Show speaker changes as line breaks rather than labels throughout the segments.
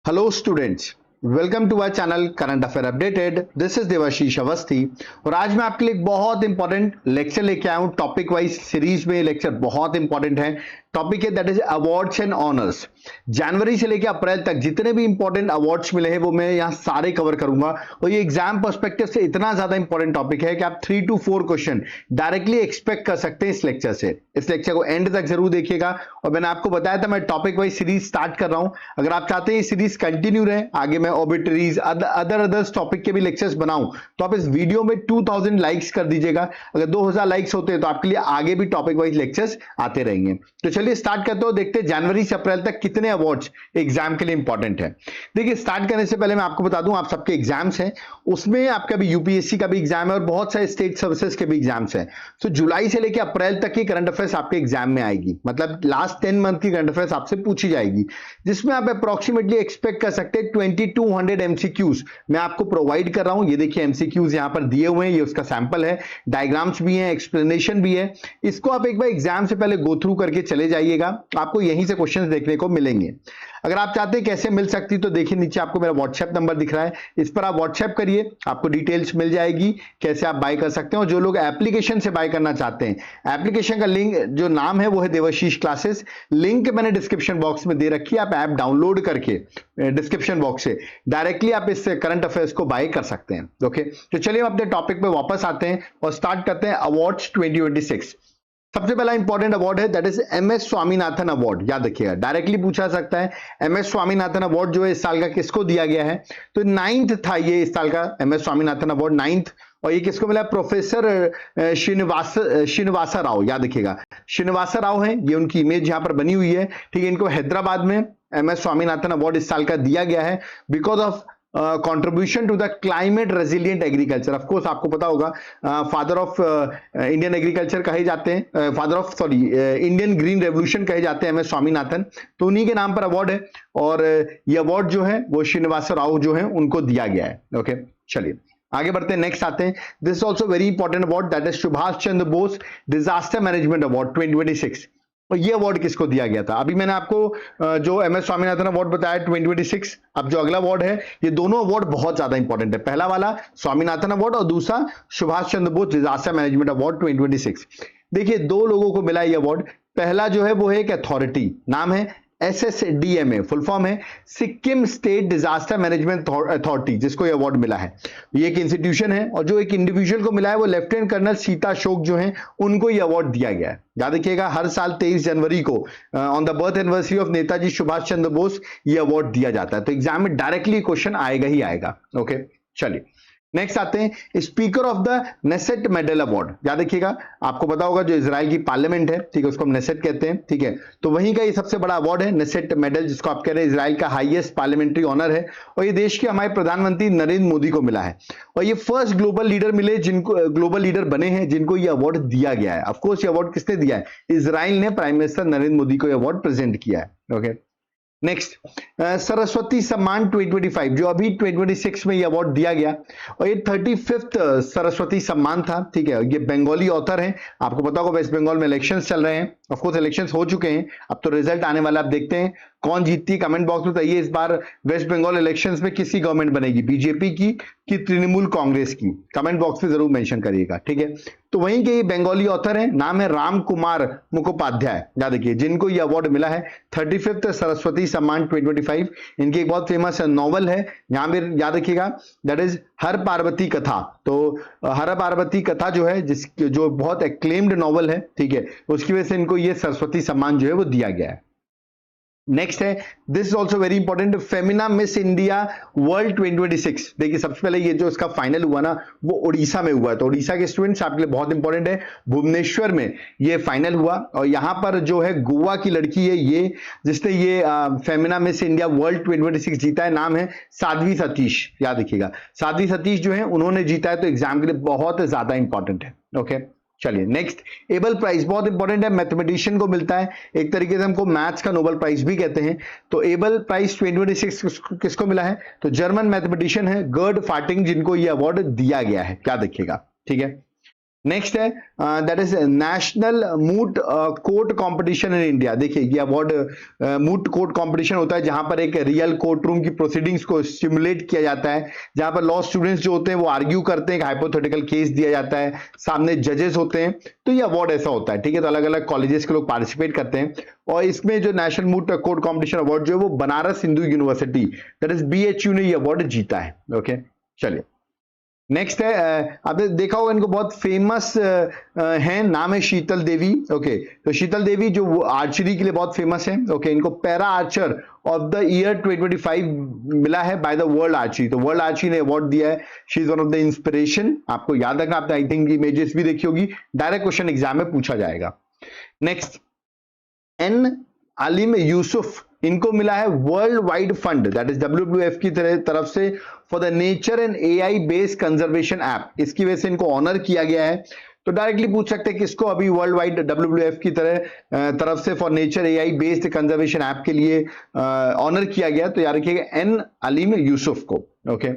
Hello students, welcome to our channel current affair updated. This is Devashish Awasthi और आज मैं आपके लिए एक बहुत इंपॉर्टेंट लेक्चर लेके आया हूं। टॉपिक वाइज सीरीज में लेक्चर बहुत इंपॉर्टेंट है। टॉपिक है that is awards and honours. जनवरी से लेकर अप्रैल तक जितने भी इंपॉर्टेंट अवार्ड्स मिले हैं वो मैं यहाँ सारे कवर करूंगा और ये एग्जाम पर्सपेक्टिव से इतना ज्यादा इंपॉर्टेंट टॉपिक है कि आप 3 to 4 क्वेश्चन डायरेक्टली एक्सपेक्ट कर सकते हैं इस लेक्चर से। इस लेक्चर को एंड तक जरूर देखिएगा और मैंने आपको बताया था मैं टॉपिक वाइज सीरीज स्टार्ट कर रहा हूं। अगर आप चाहते हैं सीरीज कंटिन्यू रहे, आगे मैं ऑबिटरीज अदर टॉपिक के भी लेक्चर्स बनाऊं तो आप इस वीडियो में 2000 लाइक्स कर दीजिएगा। अगर 2000 लाइक्स होते हैं तो आपके लिए आगे भी टॉपिक वाइज लेक्चर्स आते रहेंगे। तो चलिए स्टार्ट करते हो, देखते हैं जनवरी से अप्रैल तक कितने अवार्ड्स एग्जाम के लिए इंपॉर्टेंट है। देखिए स्टार्ट करने से पहले मैं आपको बता दूं आप सबके एग्जाम्स हैं, उसमें आपका भी यूपीएससी का भी एग्जाम है और बहुत सारे स्टेट सर्विसेज के भी एग्जाम्स हैं। तो जुलाई से लेकर अप्रैल तक की करंट अफेयर्स आपके एग्जाम में आएगी, मतलब लास्ट 10 मंथ की करंट अफेयर्स आपसे पूछी जाएगी, जिसमें आप अप्रोक्सीमेटली एक्सपेक्ट कर सकते हैं 2200 एमसीक्यूज मैं आपको प्रोवाइड कर रहा हूं। ये देखिए एमसीक्यूज यहां पर दिए हुए हैं, ये उसका सैंपल है, डायग्राम्स भी हैं, एक्सप्लेनेशन भी है। इसको आप एक बार एग्जाम से पहले गो थ्रू करके चले जाइएगा, आपको यहीं से क्वेश्चंस देखने को मिलेंगे। अगर आप चाहते हैं कैसे मिल सकती तो देखिए नीचे आपको मेरा व्हाट्सएप नंबर दिख रहा है, इस पर आप व्हाट्सएप करिए, आपको डिटेल्स मिल जाएगी कैसे आप बाय कर सकते हैं। और जो लोग एप्लीकेशन से बाय करना चाहते हैं, एप्लीकेशन का लिंक जो नाम है वो है देवाशीष क्लासेस, लिंक मैंने डिस्क्रिप्शन बॉक्स में दे रखी है। आप ऐप डाउनलोड करके डिस्क्रिप्शन बॉक्स से डायरेक्टली आप इस करंट अफेयर्स को बाय कर सकते हैं। ओके, तो चलिए हम अपने टॉपिक पे वापस आते हैं और स्टार्ट करते हैं अवार्ड्स 2026। सबसे पहला इंपॉर्टेंट अवार्ड है that is MS Swaminathan award. याद रखिएगा, डायरेक्टली पूछा सकता है एमएस स्वामीनाथन अवार्ड जो है इस साल का किसको दिया गया है। तो 9th था ये इस साल का एमएस स्वामीनाथन अवार्ड 9th, और ये किसको मिला? प्रोफेसर श्रीनिवासा राव। याद रखिएगा श्रीनिवासा राव है, ये उनकी इमेज यहां पर बनी हुई है, ठीक है। इनको हैदराबाद में एमएस स्वामीनाथन अवार्ड इस साल का दिया गया है because of contribution to the climate resilient agriculture. Of course आपको पता होगा फादर ऑफ इंडियन एग्रीकल्चर कहे जाते हैं, father of Indian green revolution कहे जाते हैं एमएस स्वामीनाथन, तो उन्हीं के नाम पर अवार्ड है और ये अवार्ड जो है वो श्रीनिवास राव जो है उनको दिया गया है। ओके, चलिए आगे बढ़ते हैं, नेक्स्ट आते हैं। This is also very important award that is Subhash Chandra Bose disaster management award 2026। और ये अवार्ड किसको दिया गया था? अभी मैंने आपको जो एमएस स्वामीनाथन अवार्ड बताया 2026, अब जो अगला अवार्ड है, ये दोनों अवार्ड बहुत ज्यादा इंपॉर्टेंट है। पहला वाला स्वामीनाथन अवार्ड और दूसरा Subhash Chandra Bose disaster management award 2026। देखिए दो लोगों को मिला ये अवार्ड। पहला जो है वो है एक अथॉरिटी, नाम है SSDMA, फुल फॉर्म है Sikkim state disaster management authority, जिसको ये अवार्ड मिला है। ये एक इंस्टीट्यूशन है और जो एक इंडिविजुअल को मिला है वो लेफ्टिनेंट कर्नल सीता अशोक जो है उनको ये अवार्ड दिया गया है। याद रखिएगा हर साल 23 जनवरी को on the birth anniversary of Netaji Subhash Chandra Bose ये अवार्ड दिया जाता है। तो एग्जाम में डायरेक्टली क्वेश्चन आएगा ही आएगा। ओके, चलिए नेक्स्ट आते हैं speaker of the Knesset medal award. याद रखिएगा आपको पता होगा जो इजराइल की पार्लियामेंट है, ठीक है, उसको हम नेसेट कहते हैं, ठीक है। तो वहीं का ये सबसे बड़ा अवार्ड है नेसेट मेडल, जिसको आप कह रहे हैं इजराइल का हाईएस्ट पार्लियामेंट्री ऑनर है और ये देश के हमारे प्रधानमंत्री नरेंद्र मोदी को मिला है। और ये फर्स्ट ग्लोबल लीडर मिले जिनको ग्लोबल लीडर बने हैं जिनको ये अवार्ड दिया गया है। ऑफकोर्स ये अवार्ड किसने दिया है? इजराइल ने प्राइम मिनिस्टर नरेंद्र मोदी को ये अवार्ड प्रेजेंट किया है। ओके, नेक्स्ट सरस्वती सम्मान 2025 जो अभी 2026 में ये अवार्ड दिया गया और ये 35th सरस्वती सम्मान था, ठीक है। ये बंगाली ऑथर हैं, आपको पता होगा वेस्ट बंगाल में इलेक्शंस चल रहे हैं, ऑफ कोर्स इलेक्शंस हो चुके हैं, अब तो रिजल्ट आने वाला, आप देखते हैं कौन जीतती है। कमेंट बॉक्स में बताइए इस बार वेस्ट बंगाल इलेक्शंस में किसकी गवर्नमेंट बनेगी, बीजेपी की कि तृणमूल कांग्रेस की? कमेंट बॉक्स में जरूर मेंशन करिएगा, ठीक है। तो वहीं के ये बंगाली ऑथर हैं, नाम है राम कुमार मुखोपाध्याय। याद रखिए जिनको ये अवार्ड मिला है 35th सरस्वती सम्मान 2025। इनकी एक बहुत फेमस नॉवल है, यहां पे याद रखिएगा दैट इज हर पार्वती कथा। तो हर पार्वती कथा जो है जो बहुत एक्लेम्ड नॉवल है, ठीक है, उसकी वजह से इनको ये सरस्वती सम्मान जो है वो दिया गया है। नेक्स्ट है this is also very important Femina miss India world 2026। देखिए सबसे पहले ये जो इसका फाइनल हुआ ना वो उड़ीसा में हुआ है, तो उड़ीसा के स्टूडेंट्स आपके लिए बहुत इंपॉर्टेंट है। भुवनेश्वर में ये फाइनल हुआ और यहां पर जो है गोवा की लड़की है ये जिसने ये फेमिना मिस इंडिया वर्ल्ड 2026 जीता है, नाम है साध्वी सतीश। याद रखिएगा साध्वी सतीश जो है उन्होंने जीता है, तो एग्जाम के लिए बहुत ज्यादा इंपॉर्टेंट है। ओके, चलिए नेक्स्ट एबल प्राइज बहुत इंपॉर्टेंट है, मैथमेटिशियन को मिलता है, एक तरीके से हमको मैथ्स का नोबेल प्राइज भी कहते हैं। तो एबल प्राइज 2026 किसको मिला है? तो जर्मन मैथमेटिशियन है गर्ड फार्टिंग जिनको ये अवार्ड दिया गया है, याद रखिएगा, ठीक है। नेक्स्ट है that is national moot court competition in India. देखिए ये अवार्ड मूट कोर्ट कंपटीशन होता है जहां पर एक रियल कोर्ट रूम की प्रोसीडिंग्स को स्टिमुलेट किया जाता है, जहां पर लॉ स्टूडेंट्स जो होते हैं वो आर्ग्यू करते हैं, एक हाइपोथेटिकल केस दिया जाता है, सामने जजेस होते हैं। तो ये अवार्ड ऐसा होता है, ठीक है। तो अलग अलग कॉलेजेस के लोग पार्टिसिपेट करते हैं और इसमें जो national moot court competition award जो है वो Banaras Hindu university that is BHU ने ये अवार्ड जीता है। ओके चलिए नेक्स्ट है आपने देखा होगा इनको बहुत फेमस है, नाम है शीतल देवी। ओके तो शीतल देवी जो आर्चरी के लिए बहुत फेमस है। ओके इनको para Archer of the year 2025 मिला है बाय द वर्ल्ड आर्चरी। तो वर्ल्ड आर्चरी ने अवार्ड दिया है। She is one of the inspiration. आपको याद रखना, आपने आई थिंक इमेजेस भी देखी होगी, डायरेक्ट क्वेश्चन एग्जाम में पूछा जाएगा। नेक्स्ट एन आलिम यूसुफ, इनको मिला है world wide fund that is WWF की तरफ से for the nature and AI based conservation app. इसकी वजह से इनको ऑनर किया गया है। तो डायरेक्टली पूछ सकते हैं किसको अभी वर्ल्ड वाइड WWF की तरफ से for nature AI based conservation app के लिए ऑनर किया गया। तो याद रखिएगा एन अलीम यूसुफ को। Okay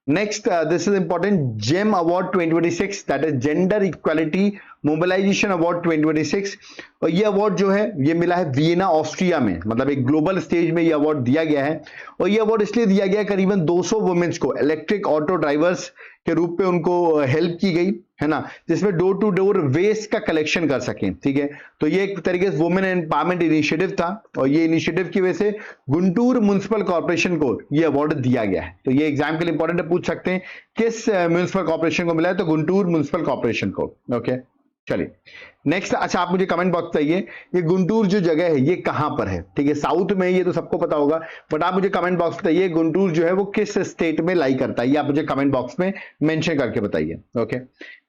next this is important, GEM award 2026 that is gender equality mobilisation award 2026। और ये अवार्ड जो है ये मिला है वियना ऑस्ट्रिया में, मतलब एक ग्लोबल स्टेज में ये अवार्ड दिया गया है। और ये अवार्ड इसलिए दिया गया करीबन 200 वुमेन्स को इलेक्ट्रिक ऑटो ड्राइवर्स के रूप में उनको हेल्प की गई है ना, जिसमें डोर टू डोर वेस्ट का कलेक्शन कर सकें। ठीक है, तो ये एक तरीके से वुमेन एम्पावरमेंट इनिशिएटिव था और ये इनिशिएटिव की वजह से गुंटूर म्युनिसिपल कॉर्पोरेशन को ये अवार्ड दिया गया है। तो ये एग्जाम के लिए इंपॉर्टेंट है, पूछ सकते हैं किस म्युनिसिपल कॉर्पोरेशन को मिला है, तो गुंटूर म्युनिसिपल कॉर्पोरेशन को। ओके चलिए नेक्स्ट, अच्छा आप मुझे कमेंट बॉक्स बताइए ये गुंटूर जो जगह है ये कहां पर है। ठीक है, साउथ में, ये तो सबको पता होगा, बट आप मुझे कमेंट बॉक्स बताइए गुंटूर जो है वो किस स्टेट में लाई करता है, ये आप मुझे कमेंट बॉक्स में मेंशन करके बताइए। Okay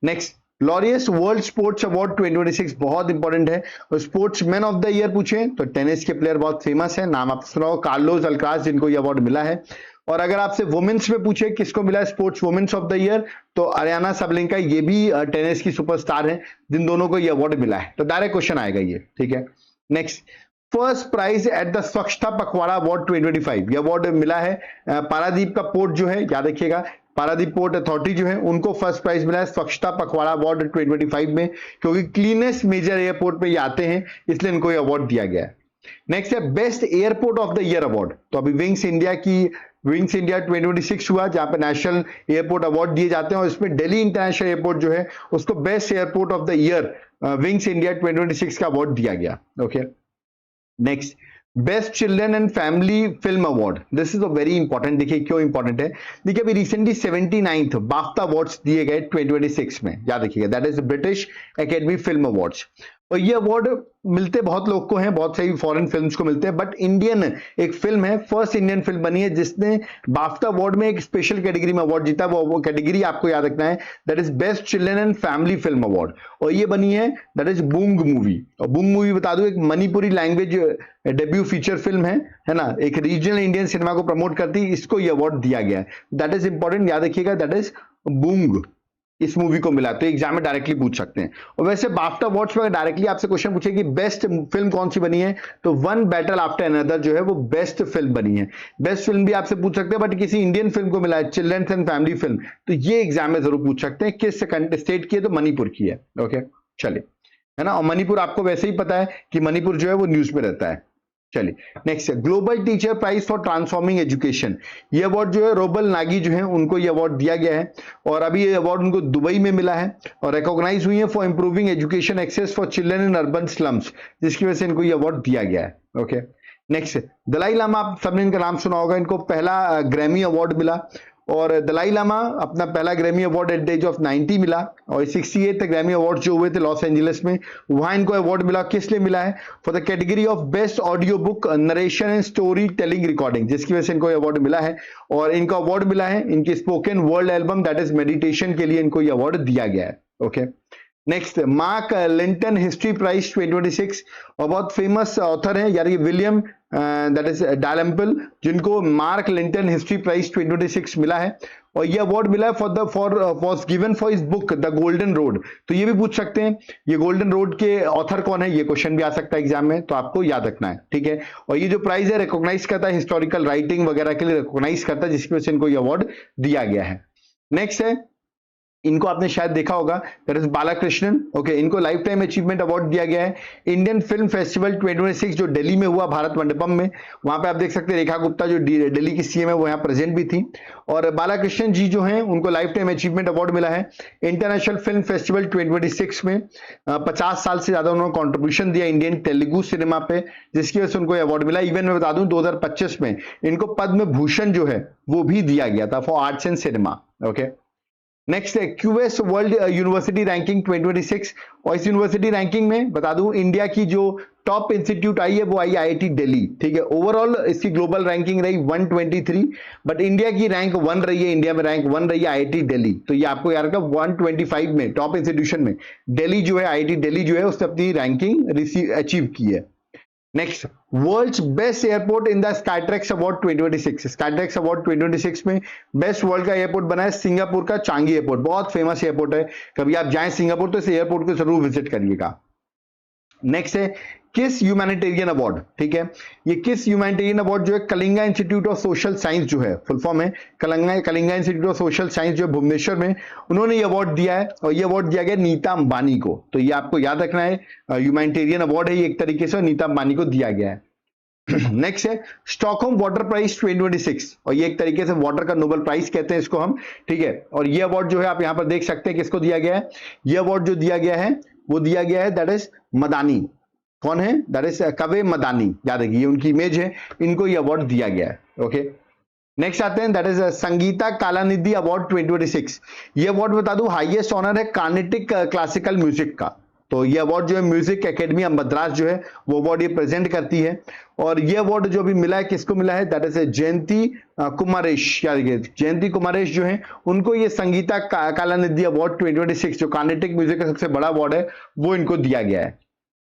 next, Laureus world sports award 2026 बहुत इंपॉर्टेंट है। और sports man of the year पूछे तो टेनिस के प्लेयर बहुत फेमस है, नाम आप सुनाओ, कार्लोस अल्काराज, जिनको ये अवार्ड मिला है। और अगर आपसे वुमेन्स में पूछे किसको मिला है sports women's of the year, तो अरियाना सबलेंका, ये भी टेनिस की सुपरस्टार है, जिन दोनों को ये अवार्ड मिला है। तो डायरेक्ट क्वेश्चन आएगा ये। ठीक है, next, first prize at the Swachhta Pakhwada award 2025, ये अवार्ड मिला है पारादीप का पोर्ट जो है, याद रखिएगा पारादीप पोर्ट अथॉरिटी जो है उनको फर्स्ट प्राइज मिला है स्वच्छता पखवाड़ा अवार्ड 2025 में, क्योंकि क्लीनेस्ट मेजर एयरपोर्ट में ये आते हैं, इसलिए इनको ये अवार्ड दिया गया है। नेक्स्ट है best airport of the year award. तो अभी विंग्स इंडिया 2026 हुआ, जहां पे नेशनल एयरपोर्ट अवार्ड दिए जाते हैं और इसमें दिल्ली इंटरनेशनल एयरपोर्ट जो है उसको best airport of the year wings India 2026 का अवार्ड दिया गया। Okay next, best children and family film award, this is a very important. देखिए क्यों इंपॉर्टेंट है, देखिए अभी रिसेंटली 79th बाफ्टा अवार्ड्स दिए गए 2026 में, याद रखिएगा that is British academy film awards. और ये अवार्ड मिलते बहुत लोग को हैं, बहुत सारी फॉरेन फिल्म्स को मिलते हैं, बट इंडियन एक फिल्म है, फर्स्ट इंडियन फिल्म बनी है जिसने बाफ्टा अवार्ड में एक स्पेशल कैटेगरी में अवार्ड जीता। वो कैटेगरी आपको याद रखना है, that is best children and family film award. और ये बनी है दैट इज बूंग मूवी। और बूंग मूवी बता दूं एक Manipuri language debut feature film है ना, एक रीजनल इंडियन सिनेमा को प्रमोट करती है, इसको ये अवार्ड दिया गया है। दैट इज इंपॉर्टेंट, याद रखिएगा दैट इज बूंग, इस मूवी को मिला। तो एग्जाम में डायरेक्टली पूछ सकते हैं। और वैसे बाफ्टा अवार्ड्स में डायरेक्टली आपसे क्वेश्चन पूछे कि बेस्ट फिल्म कौन सी बनी है, तो वन बैटल आफ्टर अनदर जो है वो बेस्ट फिल्म बनी है। बेस्ट फिल्म भी आपसे पूछ सकते हैं, बट किसी इंडियन फिल्म को मिला है चिल्ड्रंस एंड फैमिली फिल्म, तो ये एग्जाम में जरूर पूछ सकते हैं किस स्टेट की है, तो मणिपुर की है। ओके चलिए, है ना, और मणिपुर आपको वैसे ही पता है कि मणिपुर जो है वो न्यूज में रहता है। चलिए next, global teacher prize for transforming education, ये अवार्ड जो है रोबल नागी जो है उनको ये अवार्ड दिया गया है। और अभी ये अवार्ड उनको दुबई में मिला है और रिकॉग्नाइज हुई है for improving education access for children in urban slums, जिसकी वजह से इनको ये अवार्ड दिया गया है। ओके नेक्स्ट, दलाई लामा, आप सबने इनका नाम सुना होगा, इनको पहला ग्रैमी अवार्ड मिला। और दलाई लामा अपना पहला Grammy award at the age of 90 मिला। और 68 ग्रैमी अवार्ड जो हुए थे लॉस एंजलिस में, वहां इनको अवार्ड मिला। किस लिए मिला है, for the category of best audio book narration and story telling recording, जिसकी वजह से इनको अवार्ड मिला है। और इनको अवार्ड मिला है इनकी spoken world album that is meditation के लिए, इनको ये अवार्ड दिया गया है। Okay next, Mark Linton history prize 2026, और बहुत फेमस ऑथर है यार ये विलियम दैट इज डालम्पल, जिनको मार्क लिंटन हिस्ट्री प्राइज 2026 मिला है। और ये अवार्ड मिला है for was given for his book the golden road. तो ये भी पूछ सकते हैं ये गोल्डन रोड के ऑथर कौन है, ये क्वेश्चन भी आ सकता है एग्जाम में, तो आपको याद रखना है। ठीक है, और ये जो प्राइज है रिकॉग्नाइज करता है हिस्टोरिकल राइटिंग वगैरह के लिए रिकॉग्नाइज करता है, जिसकी वजह से इनको ये अवार्ड दिया गया है। नेक्स्ट है इनको आपने शायद देखा होगा, दैट इज बालाकृष्णन। ओके, इनको लाइफ टाइम अचीवमेंट अवार्ड दिया गया है। इंडियन फिल्म फेस्टिवल 2026 जो दिल्ली में हुआ, भारत मंडपम में, वहां पे आप देख सकते हैं रेखा गुप्ता जो दिल्ली की सीएम है वो यहाँ प्रेजेंट भी थी। और बालाकृष्णन जी जो हैं उनको लाइफ टाइम अचीवमेंट अवार्ड मिला है इंटरनेशनल फिल्म फेस्टिवल 2026 में। 50 साल से ज्यादा उन्होंने कॉन्ट्रीब्यूशन दिया इंडियन तेलुगु सिनेमा पे, जिसकी वजह से उनको अवार्ड मिला। इवन मैं बता दूं 2025 में इनको पद्म भूषण जो है वो भी दिया गया था for arts and cinema. Okay, next है क्यूएस वर्ल्ड यूनिवर्सिटी रैंकिंग 2026, और इस यूनिवर्सिटी रैंकिंग में बता दूं इंडिया की जो टॉप इंस्टीट्यूट आई है वो आई आईआईटी दिल्ली। ठीक है, ओवरऑल इसकी ग्लोबल रैंकिंग रही 123, बट इंडिया की रैंक 1 रही है, इंडिया में रैंक 1 रही है आईआईटी दिल्ली। तो ये आपको याद रखना 125 में टॉप इंस्टीट्यूशन में दिल्ली जो है, आईआईटी दिल्ली जो है उसने अपनी रैंकिंग अचीव की है। Next, world's best airport in the Skytrax award 2026। Skytrax award 2026 में बेस्ट वर्ल्ड का एयरपोर्ट बना है सिंगापुर का चांगी एयरपोर्ट। बहुत फेमस एयरपोर्ट है, कभी आप जाएं सिंगापुर तो इस एयरपोर्ट को जरूर विजिट करिएगा। नेक्स्ट है किस ह्यूमैनिटेरियन अवार्ड। ठीक है, ये किस ह्यूमैनिटेरियन अवार्ड जो है Kalinga institute of social science जो है, फुल फॉर्म है Kalinga institute of social science जो है भुवनेश्वर में, उन्होंने ये अवार्ड दिया है, और ये अवार्ड दिया गया नीता अंबानी को। तो ये आपको याद रखना है, ह्यूमैनिटेरियन अवार्ड है ये एक तरीके से, नीता अंबानी को दिया गया है। नेक्स्ट है स्टॉकहोम वाटर प्राइज 2026, और ये एक तरीके से वाटर का नोबेल प्राइज कहते हैं इसको हम। ठीक है, और ये अवार्ड जो है आप यहां पर देख सकते हैं किसको दिया गया है। ये अवार्ड जो दिया गया है वो दिया गया है दैट इज मदानी। कौन है? दैट इज कवे मदानी, याद रखिए, उनकी इमेज है, इनको ये अवार्ड दिया गया है। ओके, नेक्स्ट आते हैं that is Sangeeta Kalanidhi award 2026। ये अवार्ड बता दूं हाईएस्ट ऑनर है कार्नेटिक क्लासिकल म्यूजिक का। तो ये अवार्ड जो है म्यूजिक एकेडमी ऑफ मद्रास जो है वो अवार्ड ये प्रेजेंट करती है, और ये अवार्ड जो भी मिला है किसको मिला है, दैट इज जयंती कुमारेश। याद रखिए, जयंती कुमारेश जो है उनको ये संगीता कलानिधि अवार्ड 2026 जो कार्नेटिक म्यूजिक का सबसे बड़ा अवार्ड है वो इनको दिया गया है।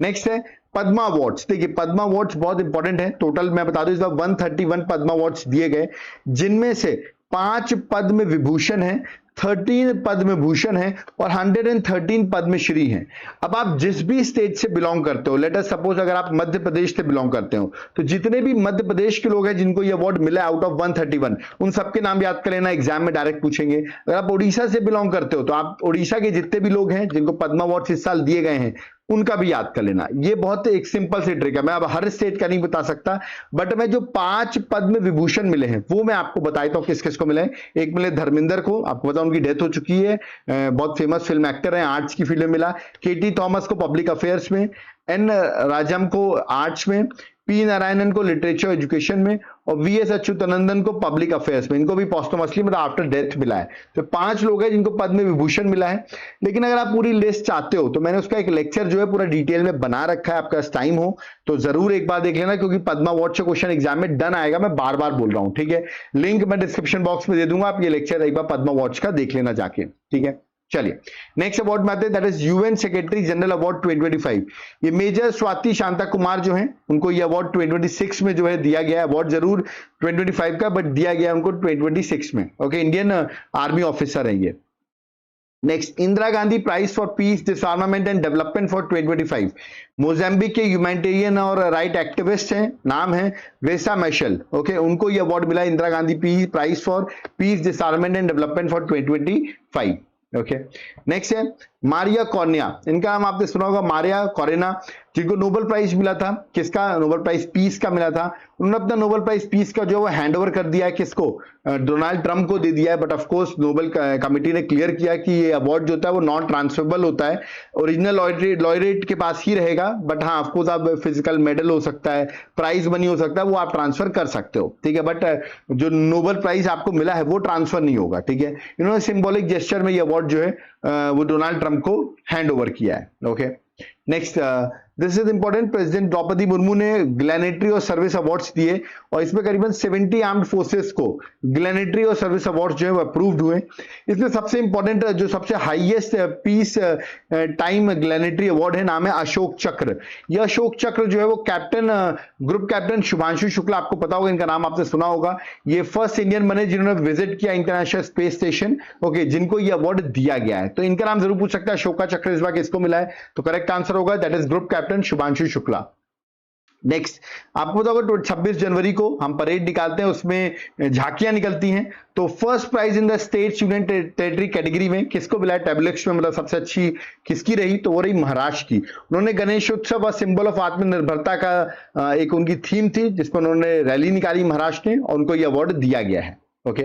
नेक्स्ट है पद्मा अवार्ड्स। देखिए पद्मा अवार्ड्स बहुत इंपॉर्टेंट है, टोटल मैं बता दूं इस बार 131 पद्मा अवार्ड्स दिए गए, जिनमें से 5 पद्म विभूषण है, 13 पद्म भूषण है और 113 पद्मश्री हैं। अब आप जिस भी स्टेट से बिलोंग करते हो, लेट अस सपोज अगर आप मध्य प्रदेश से बिलोंग करते हो, तो जितने भी मध्य प्रदेश के लोग हैं जिनको ये अवार्ड मिला है आउट ऑफ 131, उन सबके नाम याद कर लेना, एग्जाम में डायरेक्ट पूछेंगे। अगर आप उड़ीसा से बिलोंग करते हो तो आप उड़ीसा के जितने भी लोग हैं जिनको पद्मा अवार्ड इस साल दिए गए हैं उनका भी याद कर लेना। ये बहुत एक सिंपल सी ट्रिक है, मैं अब हर स्टेट का नहीं बता सकता, बट मैं जो 5 पद्म विभूषण मिले हैं वो मैं आपको बताता हूं किस किस को मिले हैं। एक मिले धर्मेंद्र को, आपको पता उनकी डेथ हो चुकी है, बहुत फेमस फिल्म एक्टर हैं, आर्ट्स की फील्ड में मिला। केटी थॉमस को पब्लिक अफेयर्स में, एन राजम को आर्ट्स में, पी नारायणन को लिटरेचर एजुकेशन में, और वी एस अच्युतानंदन को पब्लिक अफेयर्स में। इनको भी पोस्टमसली मतलब आफ्टर डेथ मिला है। तो 5 लोग हैं जिनको पद्म विभूषण मिला है। लेकिन अगर आप पूरी लिस्ट चाहते हो तो मैंने उसका एक लेक्चर जो है पूरा डिटेल में बना रखा है, आपका टाइम हो तो जरूर एक बार देख लेना, क्योंकि पद्मा अवार्ड से क्वेश्चन एग्जाम में डन आएगा, मैं बार बार बोल रहा हूं। ठीक है, लिंक मैं डिस्क्रिप्शन बॉक्स में दे दूंगा, आप ये लेक्चर एक बार पद्मा अवार्ड का देख लेना जाके। ठीक है, चलिए नेक्स्ट अवार्ड में आते हैं, that is UN secretary general award 2025। ये मेजर स्वाति शांता कुमार जो हैं उनको ये अवार्ड 2026 में जो है दिया गया है। अवार्ड जरूर 2025 का बट दिया गया उनको 2026 में। ओके, इंडियन आर्मी ऑफिसर है ये। Next, Indira Gandhi prize for peace disarmament and development for 2025। Mozambique के ह्यूमैनिटेरियन और राइट एक्टिविस्ट हैं, नाम है वेसा मैशल। ओके, उनको ये अवार्ड मिला Indira Gandhi prize for peace disarmament and development for 2025। Okay, next है मारिया कॉर्निया, इनका नाम आपने सुना होगा, मारिया कॉरेना, जिनको नोबेल प्राइज मिला था। किसका नोबेल प्राइज? पीस का मिला था। उन्होंने अपना नोबेल प्राइज पीस का जो है हैंड ओवर कर दिया है किसको? डोनाल्ड ट्रंप को दे दिया है, but of course Nobel committee ने क्लियर किया कि ये अवार्ड जो होता है वो नॉन ट्रांसफरेबल होता है, ओरिजिनल लॉयरेट के पास ही रहेगा। बट हाँ, ऑफ कोर्स आप फिजिकल मेडल हो सकता है, प्राइज मनी हो सकता है, वो आप ट्रांसफर कर सकते हो। ठीक है, बट जो नोबेल प्राइज आपको मिला है वो ट्रांसफर नहीं होगा। ठीक है, इन्होंने सिंबॉलिक जेस्चर में ये अवार्ड जो है वो डोनाल्ड ट्रंप को हैंड ओवर किया है। Okay, next, this is important, president Draupadi Murmu ने ग्लैनेट्री और सर्विस अवार्ड्स दिए, और इसमें करीबन 70 आर्म्ड फोर्सेस को ग्लैनेट्री और सर्विस अवार्ड्स जो है वो अप्रूव्ड हुए। इसमें सबसे इंपॉर्टेंट जो सबसे हाईएस्ट पीस टाइम ग्लैनेट्री अवार्ड है, नाम है अशोक चक्र। यह अशोक चक्र जो है वो captain group captain Shubhanshu Shukla, आपको पता होगा, इनका नाम आपने सुना होगा। ये फर्स्ट इंडियन बने जिन्होंने विजिट किया इंटरनेशनल स्पेस स्टेशन। ओके, जिनको ये अवार्ड दिया गया है, तो इनका नाम जरूर पूछ सकता है, अशोका चक्र इस बार किसको मिला है? तो करेक्ट आंसर होगा that is group captain Shubhanshu Shukla. Next, आपको पता होगा 26 जनवरी को हम परेड निकालते हैं, उसमें झांकियां निकलती हैं। तो first prize in the state union territory category में किसको मिला है? टेबलेट्स में मतलब सबसे अच्छी किसकी रही? तो वो रही महाराष्ट्र की। उन्होंने गणेश उत्सव और सिंबल ऑफ आत्मनिर्भरता का एक उनकी थीम थी, जिसमें उन्होंने रैली निकाली महाराष्ट्र ने, और उनको ये अवार्ड दिया गया है। ओके,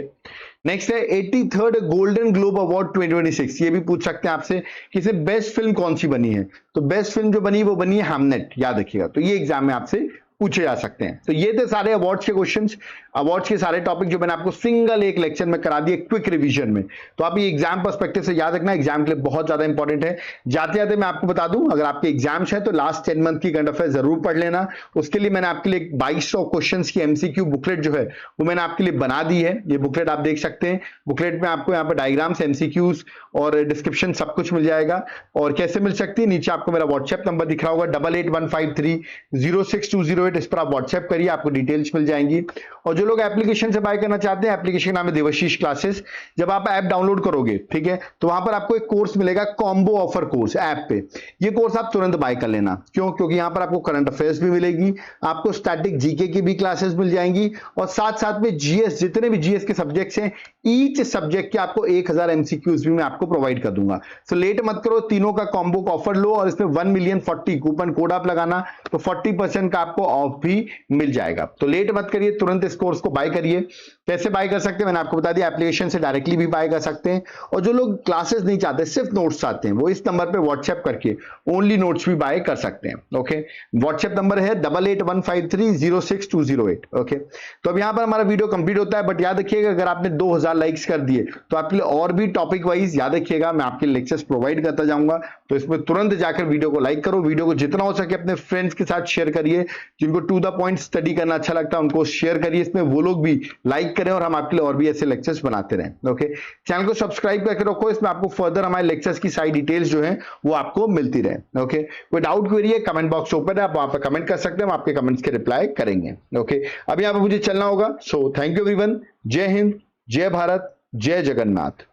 नेक्स्ट है 83rd गोल्डन ग्लोब अवार्ड 2026। ये भी पूछ सकते हैं आपसे कि इसमें बेस्ट फिल्म कौन सी बनी है? तो बेस्ट फिल्म जो बनी वो बनी है हैमलेट, याद रखिएगा। तो ये एग्जाम में आपसे पूछे जा सकते हैं। तो ये थे सारे अवार्ड्स के क्वेश्चंस, अवार्ड्स के सारे टॉपिक जो मैंने आपको सिंगल एक लेक्चर में करा दिए क्विक रिवीजन में। तो आप ये एग्जाम पर्सपेक्टिव से याद रखना, एग्जाम के लिए बहुत ज्यादा इंपॉर्टेंट है। जाते जाते मैं आपको बता दूं, अगर आपके एग्जाम्स है तो लास्ट 10 मंथ की करंट अफेयर जरूर पढ़ लेना। उसके लिए मैंने आपके लिए 2200 क्वेश्चन की एमसीक्यू बुकलेट जो है वो मैंने आपके लिए बना दी है। ये बुकलेट आप देख सकते हैं। बुकलेट में आपको यहाँ पर डायग्राम्स, एमसीक्यूज और डिस्क्रिप्शन सब कुछ मिल जाएगा। और कैसे मिल सकती है? नीचे आपको मेरा व्हाट्सएप नंबर दिख रहा होगा 8815306208। इस पर आप व्हाट्सएप करिए, आपको डिटेल्स मिल जाएंगी। और जो लोग एप्लीकेशन से बाय करना चाहते हैं, एप्लीकेशन नाम है देवाशीष क्लासेस। जब आप ऐप डाउनलोड करोगे, ठीक है, तो वहां पर आपको एक कोर्स मिलेगा, कॉम्बो ऑफर कोर्स ऐप पे। ये कोर्स आप तुरंत बाय कर लेना। क्यों? क्योंकि यहां पर आपको करंट अफेयर्स भी मिलेगी, आपको स्टैटिक जीके की भी क्लासेस मिल जाएंगी, और साथ साथ में जीएस, जितने भी जीएस के सब्जेक्ट्स हैं, ईच सब्जेक्ट के आपको 1000 एमसीक्यूज भी मैं आपको प्रोवाइड कर दूंगा। सो लेट मत करो, तीनों का कॉम्बो का ऑफर लो, और इसमें 1,000,040 कूपन कोड आप लगाना तो 40% का आपको ऑफ भी मिल जाएगा। तो लेट मत करिए, तुरंत इस कोर्स को बाय करिए। कैसे बाय कर सकते हैं मैंने आपको बता दिया, एप्लीकेशन से डायरेक्टली भी बाय कर सकते हैं। और जो लोग क्लासेस नहीं चाहते, सिर्फ नोट्स चाहते हैं, वो इस नंबर पे व्हाट्सएप करके ओनली नोट्स भी बाय कर सकते हैं। ओके, व्हाट्सएप नंबर है 8815306208। ओके, तो अब यहां पर हमारा वीडियो कंप्लीट होता है। बट याद रखिएगा, अगर आपने 2000 लाइक्स कर दिए तो आपके लिए और भी टॉपिक वाइज, याद रखिएगा, मैं आपके लेक्चर्स प्रोवाइड करता जाऊंगा। तो इसमें तुरंत जाकर वीडियो को लाइक करो, वीडियो को जितना हो सके अपने फ्रेंड्स के साथ शेयर करिए। जिनको टू द पॉइंट स्टडी करना अच्छा लगता है उनको शेयर करिए, इसमें वो लोग भी लाइक करें, और हम आपके लिए और भी ऐसे लेक्चर्स बनाते रहें। ओके, चैनल को सब्सक्राइब करके रखो, इसमें आपको फर्दर हमारे लेक्चर्स की सारी डिटेल्स जो है वो आपको मिलती रहे। ओके, कोई डाउट क्वेरी है, कमेंट बॉक्स ओपन है, आप वहां पर कमेंट कर सकते हैं, हम आपके कमेंट्स के रिप्लाई करेंगे। ओके, अब यहाँ पर मुझे चलना होगा। So thank you everyone. जय हिंद, जय भारत, जय जगन्नाथ।